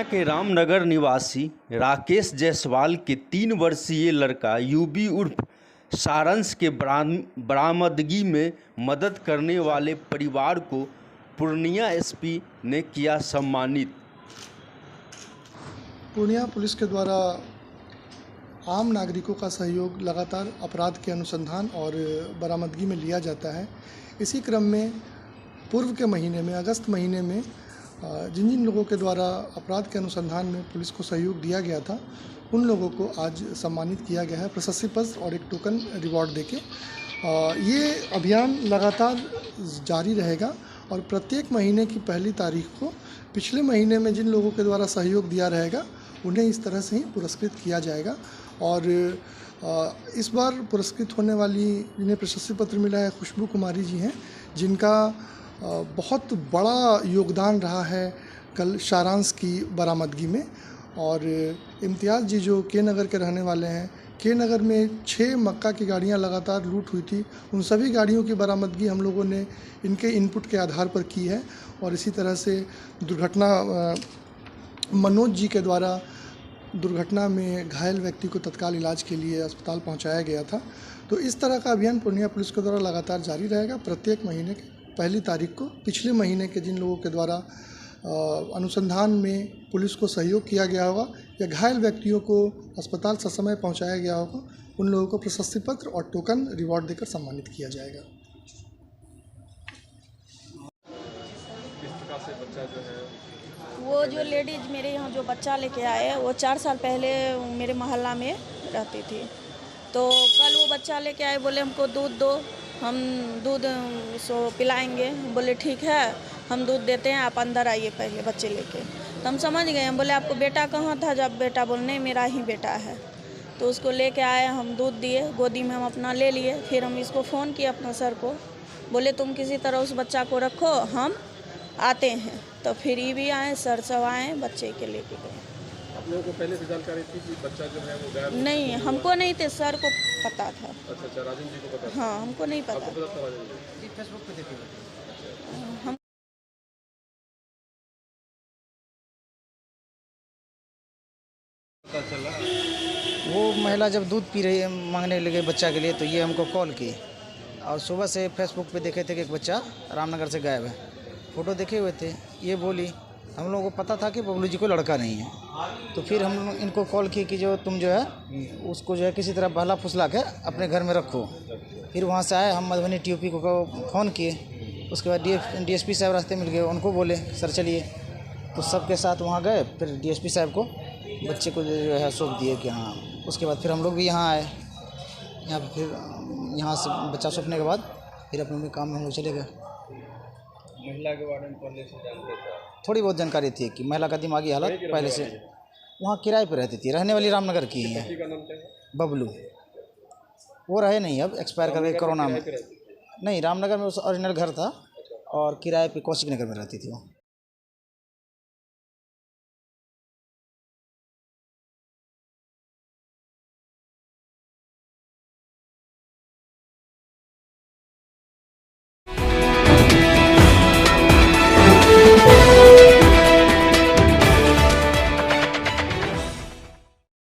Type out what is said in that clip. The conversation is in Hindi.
के रामनगर निवासी राकेश जायसवाल के 3 वर्षीय लड़का युवी उर्फ सारंश के बरामदगी में मदद करने वाले परिवार को पूर्णिया एसपी ने किया सम्मानित। पूर्णिया पुलिस के द्वारा आम नागरिकों का सहयोग लगातार अपराध के अनुसंधान और बरामदगी में लिया जाता है। इसी क्रम में पूर्व के महीने में अगस्त महीने में जिन जिन लोगों के द्वारा अपराध के अनुसंधान में पुलिस को सहयोग दिया गया था उन लोगों को आज सम्मानित किया गया है प्रशस्ति पत्र और एक टोकन रिवॉर्ड देके। ये अभियान लगातार जारी रहेगा और प्रत्येक महीने की पहली तारीख को पिछले महीने में जिन लोगों के द्वारा सहयोग दिया रहेगा उन्हें इस तरह से ही पुरस्कृत किया जाएगा। और इस बार पुरस्कृत होने वाली जिन्हें प्रशस्ति पत्र मिला है खुशबू कुमारी जी हैं, जिनका बहुत बड़ा योगदान रहा है कल सारांश की बरामदगी में। और इम्तियाज़ जी जो के नगर के रहने वाले हैं, के नगर में 6 मक्का की गाड़ियां लगातार लूट हुई थी, उन सभी गाड़ियों की बरामदगी हम लोगों ने इनके इनपुट के आधार पर की है। और इसी तरह से दुर्घटना मनोज जी के द्वारा दुर्घटना में घायल व्यक्ति को तत्काल इलाज के लिए अस्पताल पहुंचाया गया था। तो इस तरह का अभियान पूर्णिया पुलिस के द्वारा लगातार जारी रहेगा। प्रत्येक महीने की पहली तारीख को पिछले महीने के जिन लोगों के द्वारा अनुसंधान में पुलिस को सहयोग किया गया होगा या घायल व्यक्तियों को अस्पताल ससमय पहुंचाया गया होगा उन लोगों को प्रशस्ति पत्र और टोकन रिवॉर्ड देकर सम्मानित किया जाएगा। वो जो लेडीज मेरे यहाँ जो बच्चा लेके आए वो 4 साल पहले मेरे मोहल्ला में रहती थी। तो कल वो बच्चा लेके आए, बोले हमको दूध दो, हम दूध सो पिलाएंगे। बोले ठीक है हम दूध देते हैं, आप अंदर आइए पहले बच्चे लेके। तो हम समझ गए, हम बोले आपको बेटा कहाँ था? जब बेटा बोले नहीं मेरा ही बेटा है। तो उसको लेके आए, हम दूध दिए, गोदी में हम अपना ले लिए। फिर हम इसको फ़ोन किए अपना सर को, बोले तुम किसी तरह उस बच्चा को रखो, हम आते हैं। तो फिर ये भी आए, सर सब आए, बच्चे के लेके गए। आप लोगों को पहले से जानकारी थी कि बच्चा जो है वो गायब? नहीं, हमको नहीं थे, सर को पता था। अच्छा, राजन जी को पता था? हाँ, हमको नहीं पता। आपको पता था राजन जी? फेसबुक पे देखिए। हम पता चला वो महिला जब दूध पी रही मांगने लगे बच्चा के लिए तो ये हमको कॉल की और सुबह से फेसबुक पे देखे थे कि एक बच्चा रामनगर से गायब है। फ़ोटो देखे हुए थे। ये बोली, हम लोगों को पता था कि बबलू जी को लड़का नहीं है। तो फिर हम इनको कॉल किए कि जो तुम जो है उसको जो है किसी तरह बहला फुसला के अपने घर में रखो। फिर वहाँ से आए, हम मधुबनी टीओपी को फ़ोन किए। उसके बाद डीएसपी साहब रास्ते मिल गए, उनको बोले सर चलिए। तो सबके साथ वहाँ गए, फिर डीएसपी साहब को बच्चे को जो है सौंप दिए कि हाँ। उसके बाद फिर हम लोग भी यहाँ आए। यहाँ पर फिर यहाँ से बच्चा सौंपने के बाद फिर अपने अपने काम में हम लोग चले गए। महिला के बारे में पहले से जानते थे? थोड़ी बहुत जानकारी थी कि महिला का दिमागी हालत पहले से वहाँ किराए पर रहती थी, रहने वाली रामनगर की है। का नाम क्या है? बबलू। वो रहे नहीं, अब एक्सपायर कर गए कोरोना में। नहीं, रामनगर में उसका ओरिजिनल घर था और किराए पे कौशिक नगर में रहती थी वो।